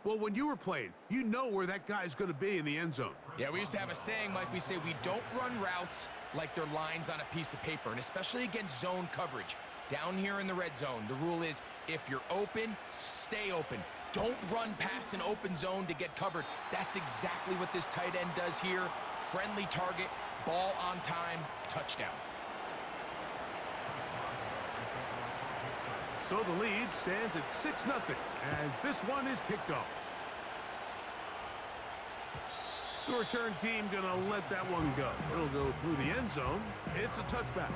Well, when you were playing, you know where that guy's going to be in the end zone. Yeah, we used to have a saying, Mike. We say we don't run routes like they're lines on a piece of paper, and especially against zone coverage. Down here in the red zone, the rule is if you're open, stay open. Don't run past an open zone to get covered. That's exactly what this tight end does here. Friendly target, ball on time, touchdown. So the lead stands at 6-0 as this one is kicked off. The return team gonna let that one go. It'll go through the end zone. It's a touchback.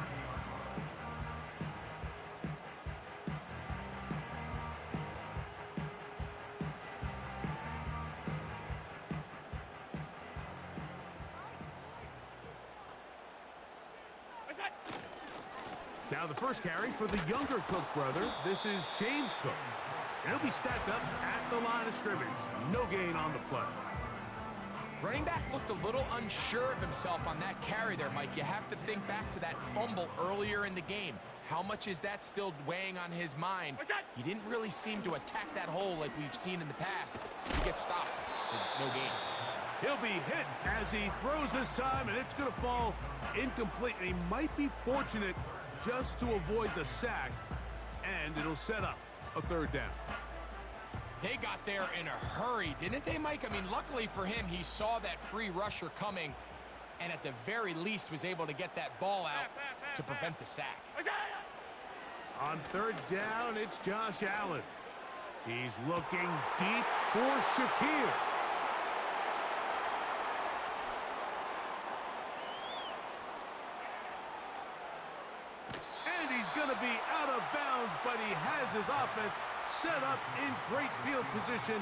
Now the first carry for the younger Cook brother. This is James Cook. And he'll be stacked up at the line of scrimmage. No gain on the play. Running back looked a little unsure of himself on that carry there, Mike. You have to think back to that fumble earlier in the game. How much is that still weighing on his mind? He didn't really seem to attack that hole like we've seen in the past. He gets stopped for no gain. He'll be hit as he throws this time, and it's going to fall incomplete. And he might be fortunate just to avoid the sack, and it'll set up a third down. They got there in a hurry, didn't they, Mike? I mean, luckily for him, he saw that free rusher coming, and at the very least was able to get that ball out to prevent the sack. On third down, it's Josh Allen. He's looking deep for Shakir. And he's going to be out of bounds, but he has his offense set up in great field position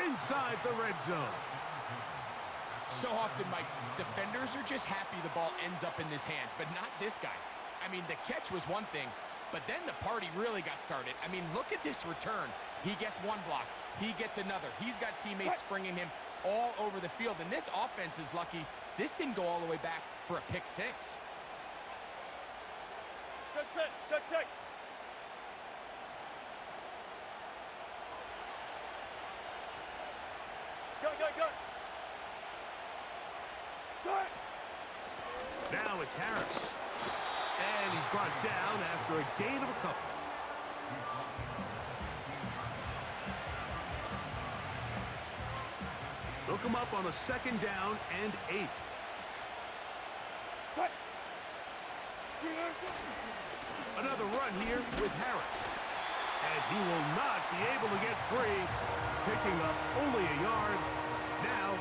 inside the red zone. So often, Mike, defenders are just happy the ball ends up in his hands, but not this guy. I mean, the catch was one thing, but then the party really got started. I mean, look at this return. He gets one block. He gets another. He's got teammates springing him all over the field, and this offense is lucky. This didn't go all the way back for a pick six. Check, check, check, check. Go, go, go. Go. Now it's Harris. And he's brought down after a gain of a couple. They'll come up on a second down and 8. Cut. Another run here with Harris. And he will not be able to get free. Picking up only a yard. Now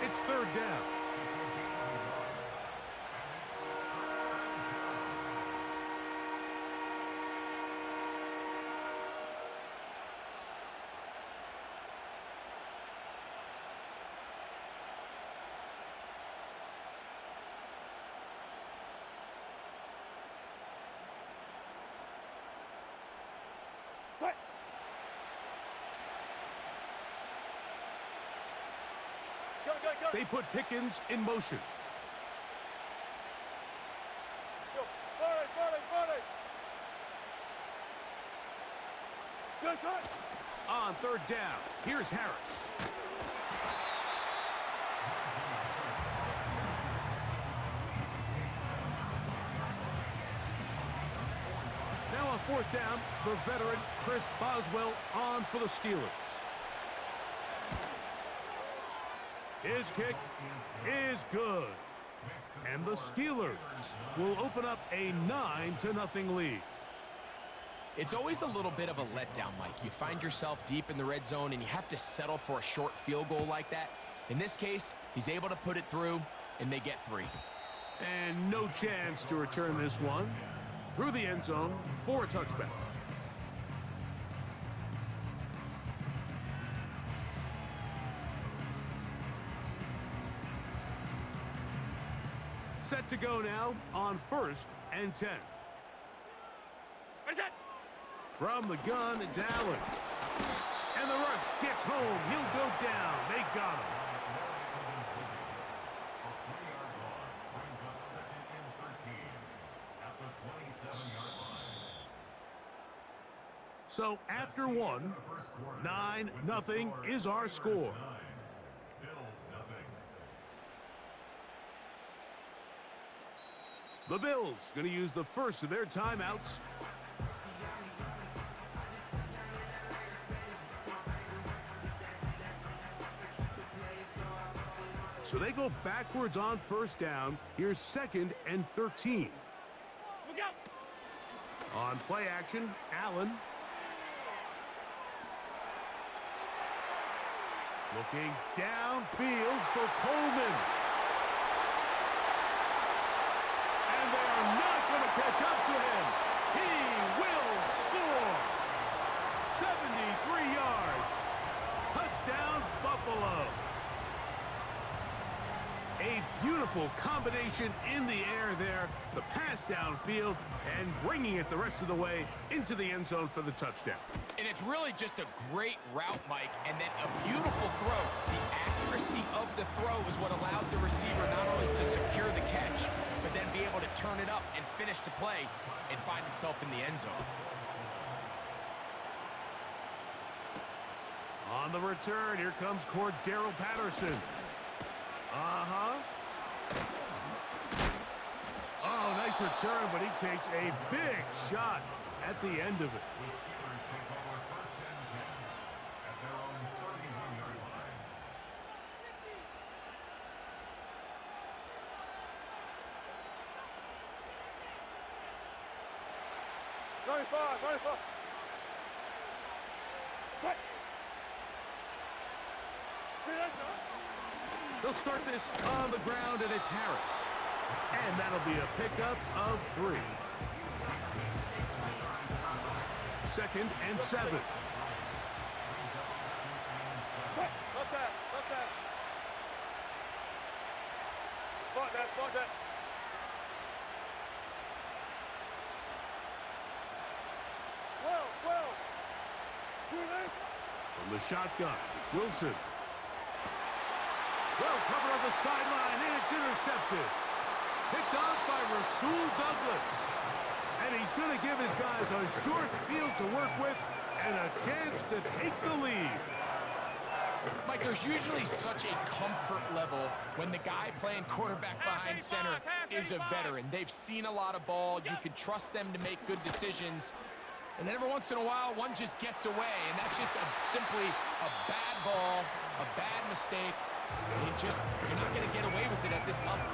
it's third down. Cut. Go, go, go. They put Pickens in motion. Go. Volley, volley, volley. Good, good. On third down, here's Harris. Now on fourth down, the veteran Chris Boswell on for the Steelers. His kick is good. And the Steelers will open up a 9-0 lead. It's always a little bit of a letdown, Mike. You find yourself deep in the red zone and you have to settle for a short field goal like that. In this case, he's able to put it through and they get 3. And no chance to return this one through the end zone for a touchback. Set to go now on 1st and 10. From the gun, it's Allen. And the rush gets home. He'll go down. They got him. So after one, 9-0 is our score. The Bills going to use the first of their timeouts. So they go backwards on first down. Here's 2nd and 13. Look out! On play action, Allen. Looking downfield for Coleman. And they are not going to catch up to him. He will score. 73 yards. Touchdown, Buffalo. A beautiful combination in the air there. The pass downfield and bringing it the rest of the way into the end zone for the touchdown. And it's really just a great route, Mike, and then a beautiful throw. The accuracy of the throw is what allowed the receiver not only to secure the catch, but then be able to turn it up and finish the play and find himself in the end zone. On the return, here comes Cordero Patterson. Oh, nice return, but he takes a big shot at the end of it. Ninety-five. What? They'll start this on the ground, and it's Harris. And that'll be a pickup of 3. 2nd and 7. Left that. Spot that. Well. From the shotgun, Wilson. Well covered on the sideline, and it's intercepted. Picked off by Rasul Douglas. And he's going to give his guys a short field to work with and a chance to take the lead. Mike, there's usually such a comfort level when the guy playing quarterback behind center is a veteran. They've seen a lot of ball. You can trust them to make good decisions. And then every once in a while, one just gets away, and that's just simply a bad ball, a bad mistake. You're not going to get away with it at this level.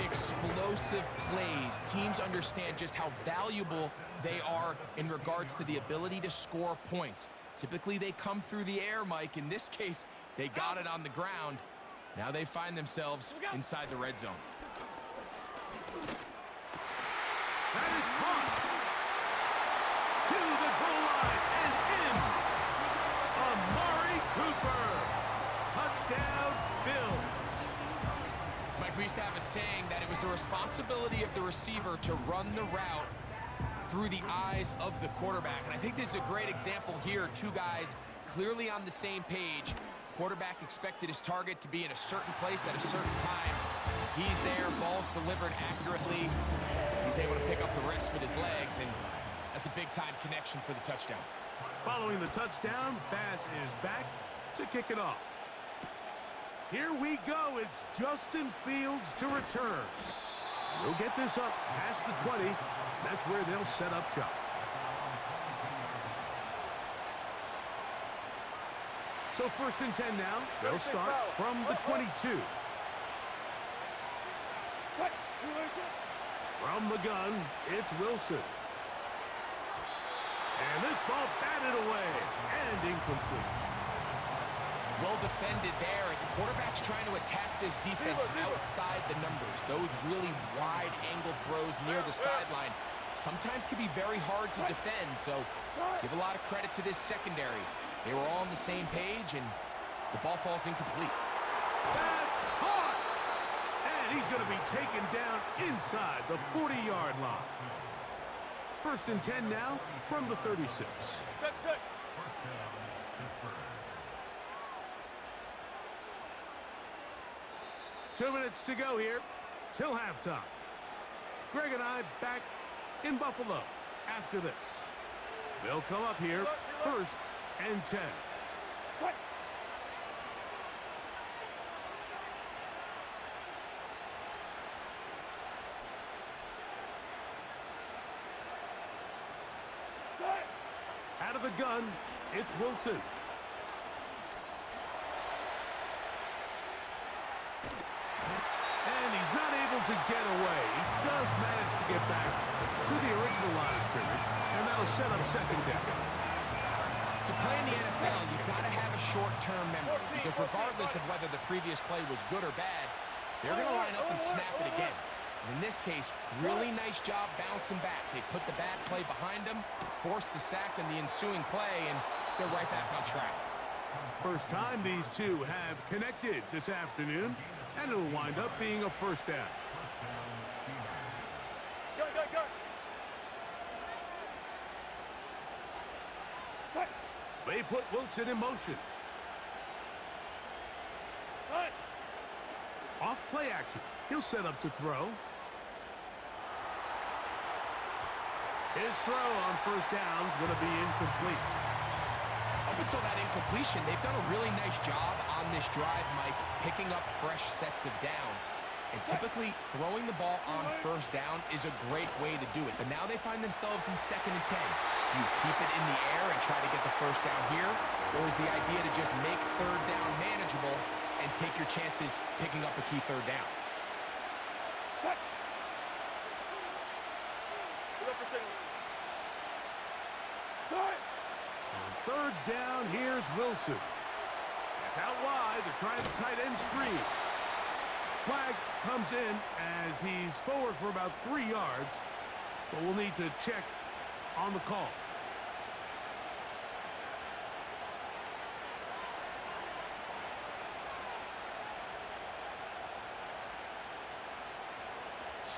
Explosive plays. Teams understand just how valuable they are in regards to the ability to score points. Typically, they come through the air, Mike. In this case, they got it on the ground. Now they find themselves inside the red zone. That is caught. To the goal line and in. Amari Cooper. Touchdown, Bills. Mike, we used to have a saying that it was the responsibility of the receiver to run the route through the eyes of the quarterback. And I think this is a great example here. Two guys clearly on the same page. Quarterback expected his target to be in a certain place at a certain time. He's there, ball's delivered accurately. He's able to pick up the rest with his legs, and that's a big-time connection for the touchdown. Following the touchdown, Bass is back to kick it off. Here we go. It's Justin Fields to return. He'll get this up past the 20. That's where they'll set up shop. So 1st and 10 now. They'll start from the 22. From the gun, it's Wilson. And this ball batted away and incomplete. Well defended there, and the quarterback's trying to attack this defense outside the numbers. Those really wide angle throws near the sideline sometimes can be very hard to defend, so give a lot of credit to this secondary. They were all on the same page, and the ball falls incomplete. That's caught! And he's going to be taken down inside the 40-yard line. 1st and 10 now from the 36. 2 minutes to go here till halftime. Greg and I back in Buffalo after this. They'll come up here 1st and 10. Out of the gun, it's Wilson. And he's not able to get away. He does manage to get back to the original line of scrimmage, and that'll set up second down. To play in the NFL, you've got to have a short-term memory, because regardless of whether the previous play was good or bad, they're going to line up and snap it again. And in this case, really nice job bouncing back. They put the bad play behind them, forced the sack in the ensuing play, and they're right back on track. First time these two have connected this afternoon, and it'll wind up being a first down. Go, go, go. They put Wilson in motion. Off play action. He'll set up to throw. His throw on first down is going to be incomplete. Up until that incompletion, they've done a really nice job on this drive, Mike, picking up fresh sets of downs. And typically, throwing the ball on first down is a great way to do it. But now they find themselves in 2nd and 10. Do you keep it in the air and try to get the first down here? Or is the idea to just make third down manageable and take your chances picking up a key third down? On third down, here's Wilson. That's out wide. They're trying the tight end screen. Flag comes in as he's forward for about 3 yards, but we'll need to check on the call.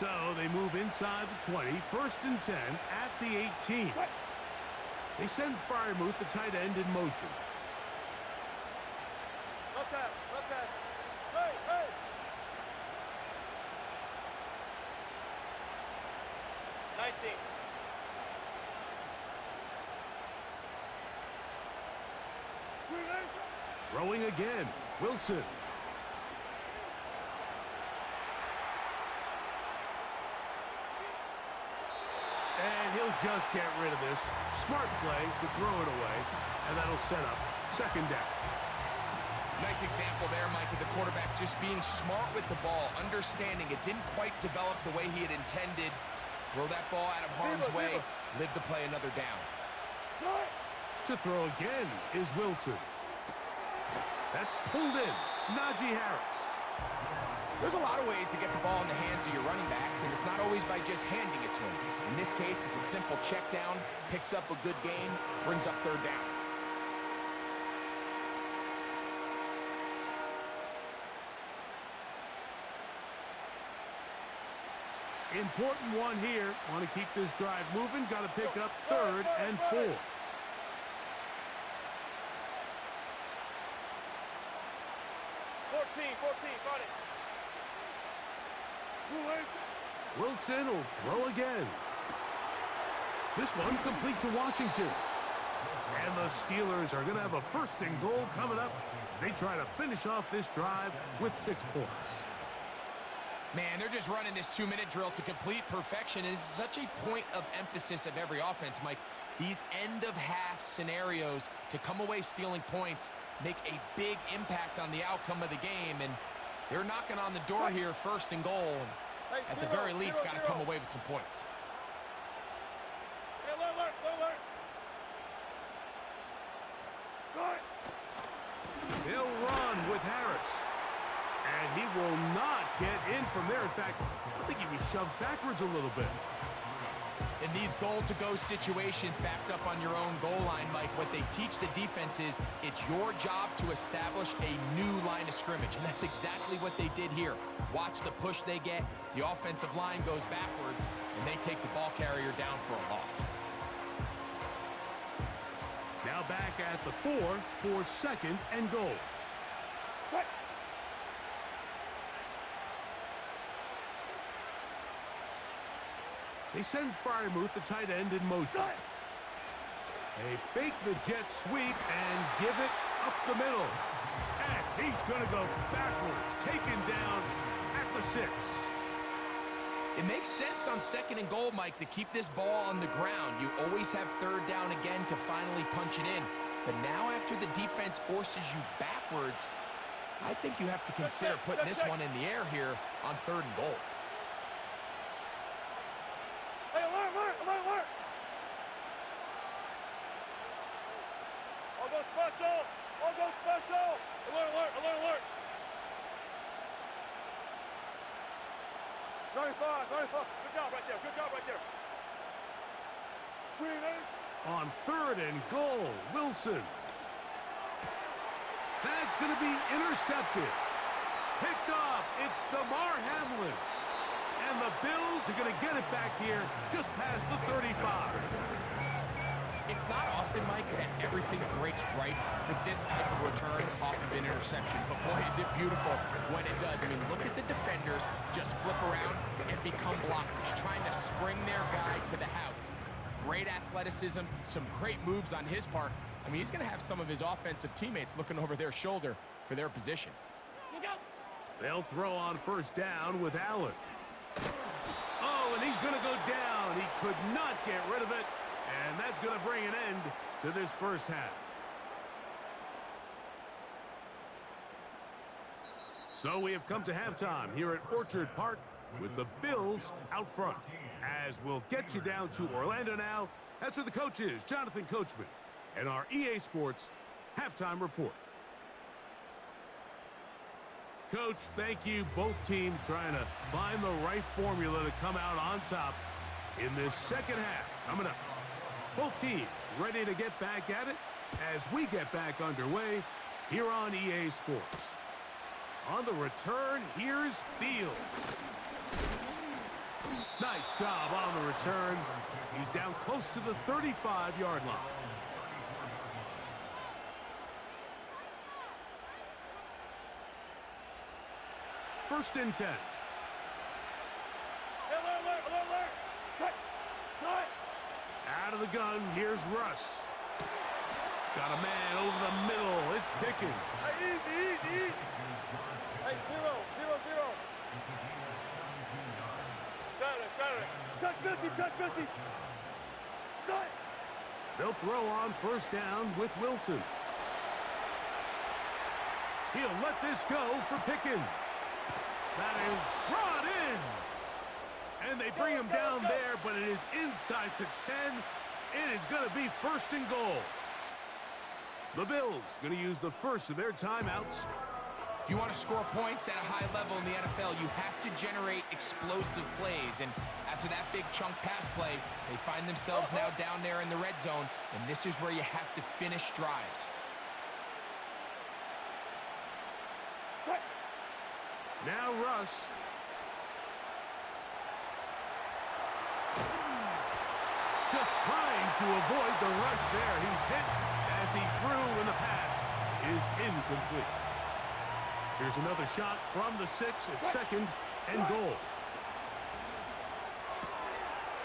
So they move inside the 20, 1st and 10 at the 18. They send Freiermuth, the tight end, in motion. Okay, okay. Hey, hey. Throwing again, Wilson. And he'll just get rid of this. Smart play to throw it away, and that'll set up second down. Nice example there, Mike, of the quarterback just being smart with the ball, understanding it didn't quite develop the way he had intended. Throw that ball out of harm's way, live to play another down. To throw again is Wilson. That's pulled in. Najee Harris. There's a lot of ways to get the ball in the hands of your running backs, and it's not always by just handing it to them. In this case, it's a simple check down, picks up a good gain, brings up third down. Important one here. Want to keep this drive moving. Got to pick up 3rd and 4. Got it. Wilson will throw again. This one complete to Washington. And the Steelers are going to have a 1st and goal coming up. They try to finish off this drive with 6 points. Man, they're just running this 2-minute drill to complete perfection. It is such a point of emphasis of every offense, Mike. These end-of-half scenarios to come away stealing points make a big impact on the outcome of the game, and they're knocking on the door here, 1st and goal. At the very least, got to come away with some points. He'll run with Harris. And he will not get in from there. In fact, I think he was shoved backwards a little bit. In these goal-to-go situations backed up on your own goal line, Mike, what they teach the defense is it's your job to establish a new line of scrimmage, and that's exactly what they did here. Watch the push they get. The offensive line goes backwards, and they take the ball carrier down for a loss. Now back at the 4 for 2nd and goal. They send Freiermuth, the tight end, in motion. They fake the jet sweep and give it up the middle. And he's going to go backwards, taken down at the 6. It makes sense on 2nd and goal, Mike, to keep this ball on the ground. You always have 3rd down again to finally punch it in. But now after the defense forces you backwards, I think you have to consider putting this one in the air here on 3rd and goal. Hey, alert, alert, alert, alert! All go special! All go special! Alert, alert, alert, alert! 95, 95. Good job right there, good job right there. Green 8. On 3rd and goal, Wilson. That's going to be intercepted. Picked off. It's DeMar Hamlin. And the Bills are going to get it back here just past the 35. It's not often, Mike, that everything breaks right for this type of return off of an interception. But boy, is it beautiful when it does. I mean, look at the defenders just flip around and become blockers, trying to spring their guy to the house. Great athleticism, some great moves on his part. I mean, he's going to have some of his offensive teammates looking over their shoulder for their position. They'll throw on 1st down with Allen. Oh, and he's going to go down. He could not get rid of it. And that's going to bring an end to this 1st half. So we have come to halftime here at Orchard Park with the Bills out front. As we'll get you down to Orlando now, that's where the coach is, Jonathan Coachman, and our EA Sports halftime report. Coach, thank you. Both teams trying to find the right formula to come out on top in this 2nd half. Coming up, both teams ready to get back at it as we get back underway here on EA Sports. On the return, here's Fields. Nice job on the return. He's down close to the 35-yard line. First and 10. Alert, alert, alert, alert! Cut! Cut! Out of the gun, here's Russ. Got a man over the middle. It's Pickens. Hey, easy, easy, easy! Hey, 0, 0, 0. Got it. Touch 50, touch 50! Cut! They'll throw on 1st down with Wilson. He'll let this go for Pickens. That is brought in. And they bring him down there, but it is inside the 10. It is going to be 1st and goal. The Bills going to use the first of their timeouts. If you want to score points at a high level in the NFL, you have to generate explosive plays. And after that big chunk pass play, they find themselves now down there in the red zone, and this is where you have to finish drives. Now Russ. Just trying to avoid the rush there. He's hit as he threw, and the pass is incomplete. Here's another shot from the 6 at 2nd and goal.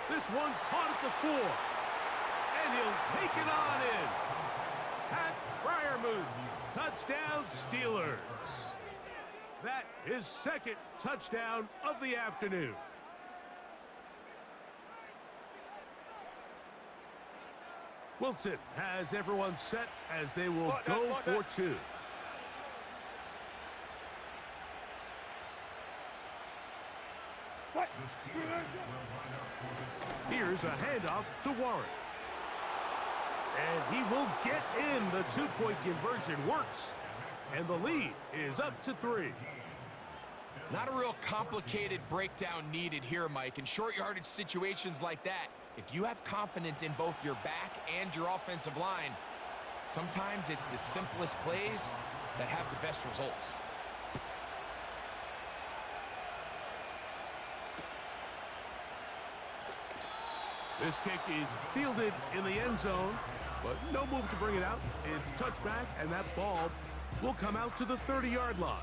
This one caught at the 4. And he'll take it on in. Pat Fryermuth. Touchdown, Steelers. That is 2nd touchdown of the afternoon. Wilson has everyone set as they will go for 2. Here's a handoff to Warren. And he will get in. The 2-point conversion works. And the lead is up to 3. Not a real complicated breakdown needed here, Mike. In short yardage situations like that, if you have confidence in both your back and your offensive line, sometimes it's the simplest plays that have the best results. This kick is fielded in the end zone, but no move to bring it out. It's touchback, and that ball will come out to the 30-yard line.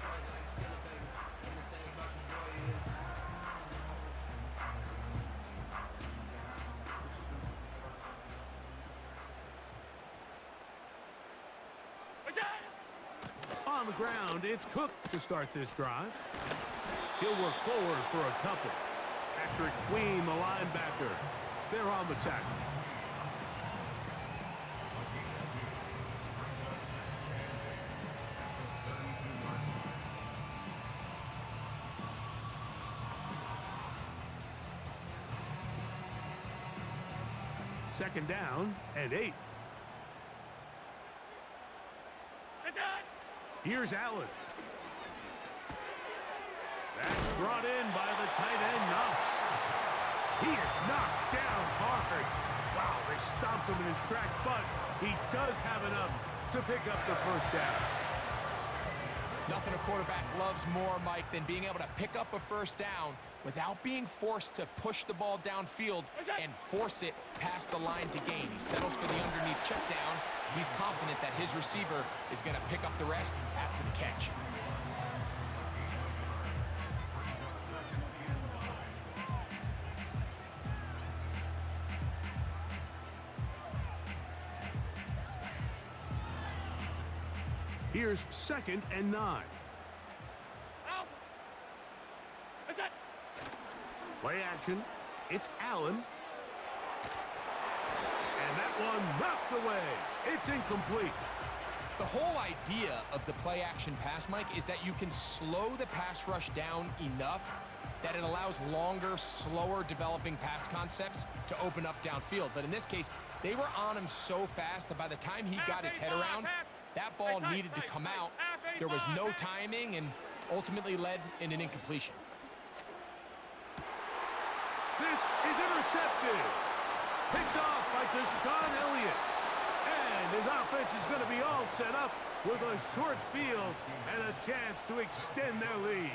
the ground. It's Cook to start this drive. He'll work forward for a couple. Patrick Queen, the linebacker. They're on the tackle. Second down and 8. Here's Allen. That's brought in by the tight end, Knox. He is knocked down hard. Wow, they stomped him in his tracks, but he does have enough to pick up the first down. Nothing a quarterback loves more, Mike, than being able to pick up a first down without being forced to push the ball downfield and force it past the line to gain. He settles for the underneath check down. He's confident that his receiver is going to pick up the rest after the catch. Here's second and 9. Play action. It's Allen. And that one knocked away. It's incomplete. The whole idea of the play action pass, Mike, is that you can slow the pass rush down enough that it allows longer, slower developing pass concepts to open up downfield. But in this case, they were on him so fast that by the time he got his head around, that ball needed to come out. There was no timing and ultimately led in an incompletion. This is intercepted. Picked off by Deshaun Elliott. And his offense is going to be all set up with a short field and a chance to extend their lead.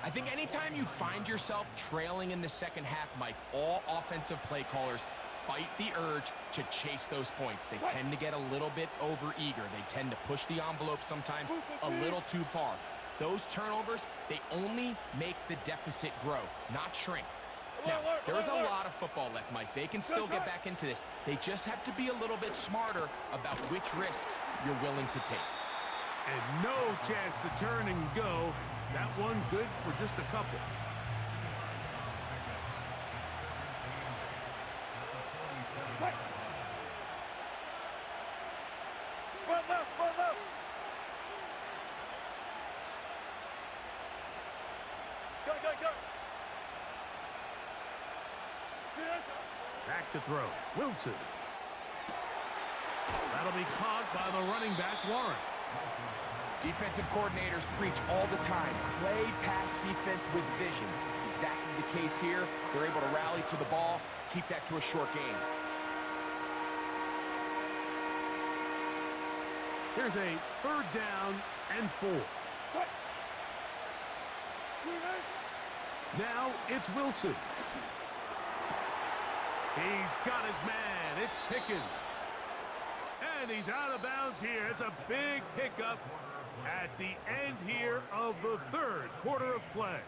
I think anytime you find yourself trailing in the second half, Mike, all offensive play callers fight the urge to chase those points. They tend to get a little bit overeager. They tend to push the envelope sometimes a little too far. Those turnovers, they only make the deficit grow, not shrink. Now, there is a lot of football left, Mike. They can still get back into this. They just have to be a little bit smarter about which risks you're willing to take. And no chance to turn and go. That one good for just a couple. Front left, front left. Go, go, go. Back to throw. Wilson. That'll be caught by the running back, Warren. Defensive coordinators preach all the time, play pass defense with vision. It's exactly the case here. They're able to rally to the ball, keep that to a short game. Here's a third down and 4. Now it's Wilson. He's got his man. It's Pickens. And he's out of bounds here. It's a big pickup at the end here of the third quarter of play.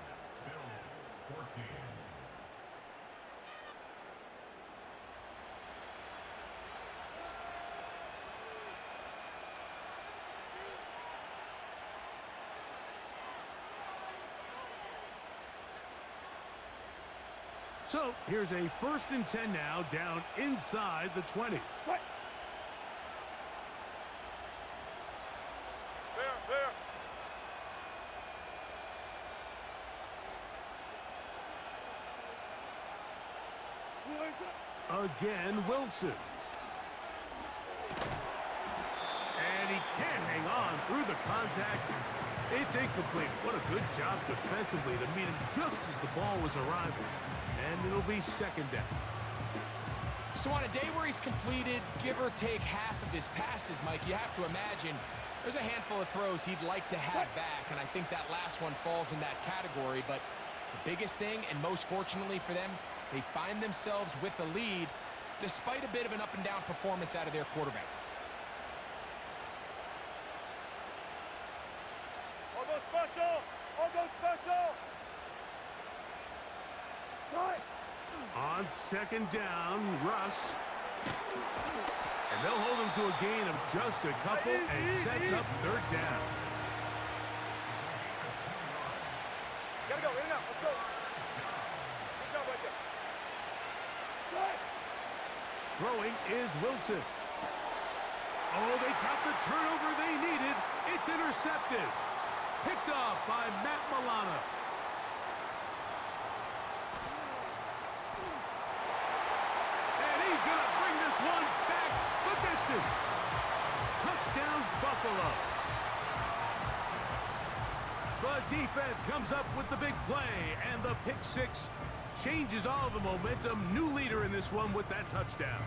So here's a 1st and 10 now, down inside the 20. Fair, fair. Again, Wilson. And he can't hang on through the contact. It's incomplete. What a good job defensively to meet him just as the ball was arriving. And it'll be 2nd down. So on a day where he's completed, give or take half of his passes, Mike, you have to imagine there's a handful of throws he'd like to have back, and I think that last one falls in that category. But the biggest thing, and most fortunately for them, they find themselves with a lead despite a bit of an up-and-down performance out of their quarterback. I'll go special. I'll go special. On 2nd down, Russ. And they'll hold him to a gain of just a couple and sets up third down. Gotta go, in and out, let's go. Good job right there. Right. Throwing is Wilson. Oh, they got the turnover they needed. It's intercepted. Picked off by Matt Milano. And he's going to bring this one back the distance. Touchdown, Buffalo. The defense comes up with the big play, and the pick six changes all the momentum. New leader in this one with that touchdown.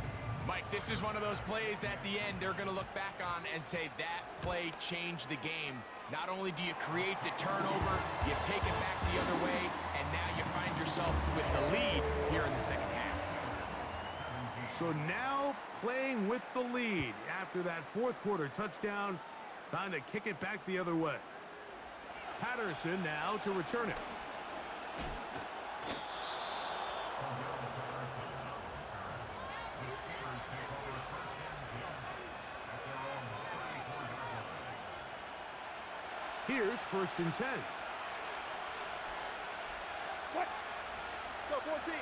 Mike, this is one of those plays at the end they're going to look back on and say that play changed the game. Not only do you create the turnover, you take it back the other way, and now you find yourself with the lead here in the second half. So now playing with the lead after that fourth quarter touchdown, time to kick it back the other way. Patterson now to return it. Here's 1st and 10. What? Go, 14.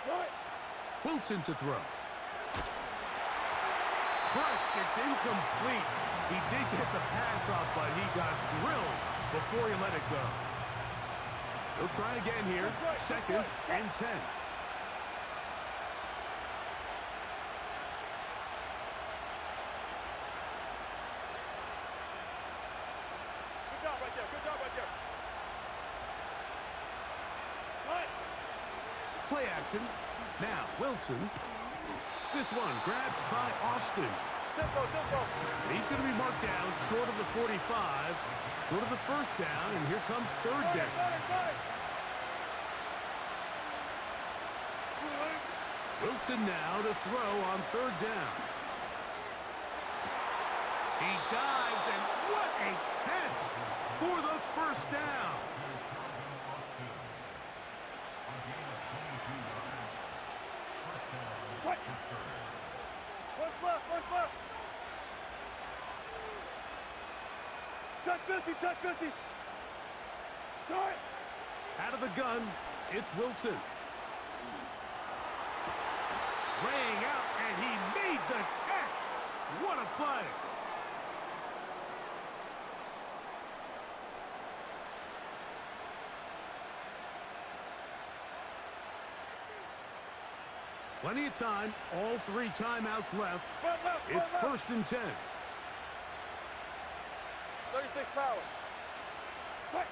Right. Wilson to throw. Crushed, it's incomplete. He did get the pass off, but he got drilled before he let it go. He'll try again here. 2nd and 10. Good job right there. Good job right there. Right. Play action. Now, Wilson. This one grabbed by Austin. Tempo, tempo. And he's going to be marked down short of the 45, short of the first down, and here comes third down. Wilson now to throw on third down. He dives, and what a catch for the first down. What? One's left, one's left. Touch 50, touch 50. Right. Out of the gun, it's Wilson. Laying out, and he made the catch. What a play. Plenty of time, all 3 timeouts left. Front left, It's front left. 1st and 10. 36 power. Right.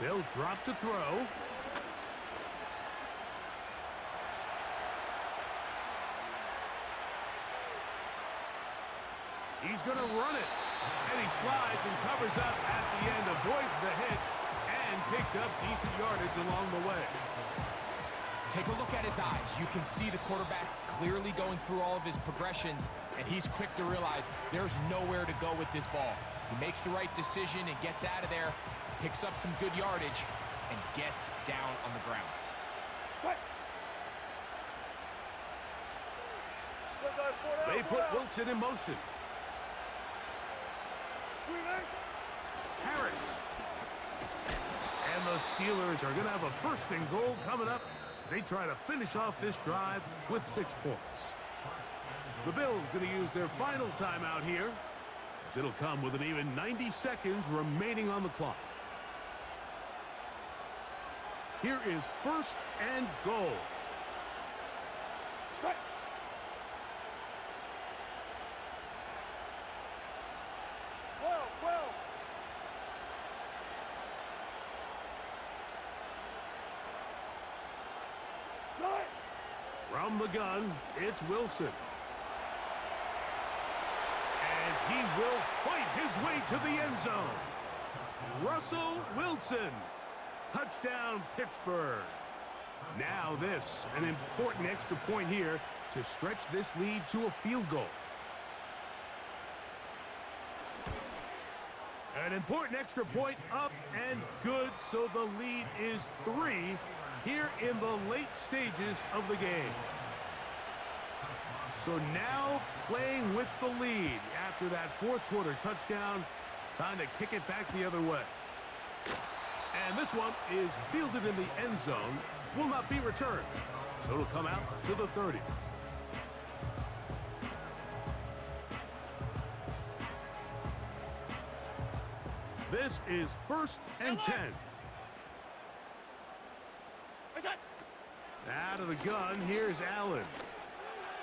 They'll drop to throw. He's going to run it. And he slides and covers up at the end, avoids the hit, and picked up decent yardage along the way. Take a look at his eyes. You can see the quarterback clearly going through all of his progressions, and he's quick to realize there's nowhere to go with this ball. He makes the right decision and gets out of there, picks up some good yardage, and gets down on the ground. What? They put Wilson in motion. Harris. And the Steelers are going to have a 1st and goal coming up as they try to finish off this drive with 6 points. The Bills going to use their final timeout here, as it'll come with an even 90 seconds remaining on the clock. Here is 1st and goal. Right. Well. Right. From the gun, it's Wilson. And he will fight his way to the end zone. Russell Wilson. Touchdown, Pittsburgh. Now this, an important extra point here to stretch this lead to a field goal. An important extra point up and good, so the lead is 3 here in the late stages of the game. So now playing with the lead after that fourth quarter touchdown, time to kick it back the other way. And this one is fielded in the end zone, will not be returned. So it'll come out to the 30. This is 1st and 10. Out of the gun, here's Allen.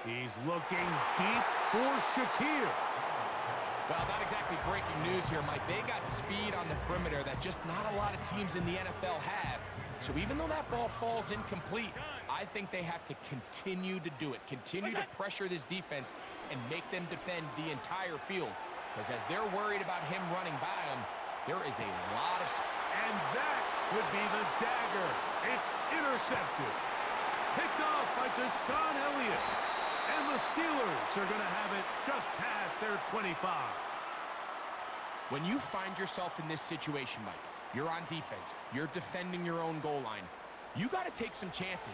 He's looking deep for Shakir. Well, not exactly breaking news here, Mike. They got speed on the perimeter that just not a lot of teams in the NFL have. So even though that ball falls incomplete, I think they have to continue to do it. Continue to pressure this defense and make them defend the entire field. Because as they're worried about him running by them, there is a lot of... And that would be the dagger. It's intercepted. Picked off by Deshaun Elliott. And the Steelers are going to have it just past their 25. When you find yourself in this situation, Mike, you're on defense, you're defending your own goal line, you got to take some chances.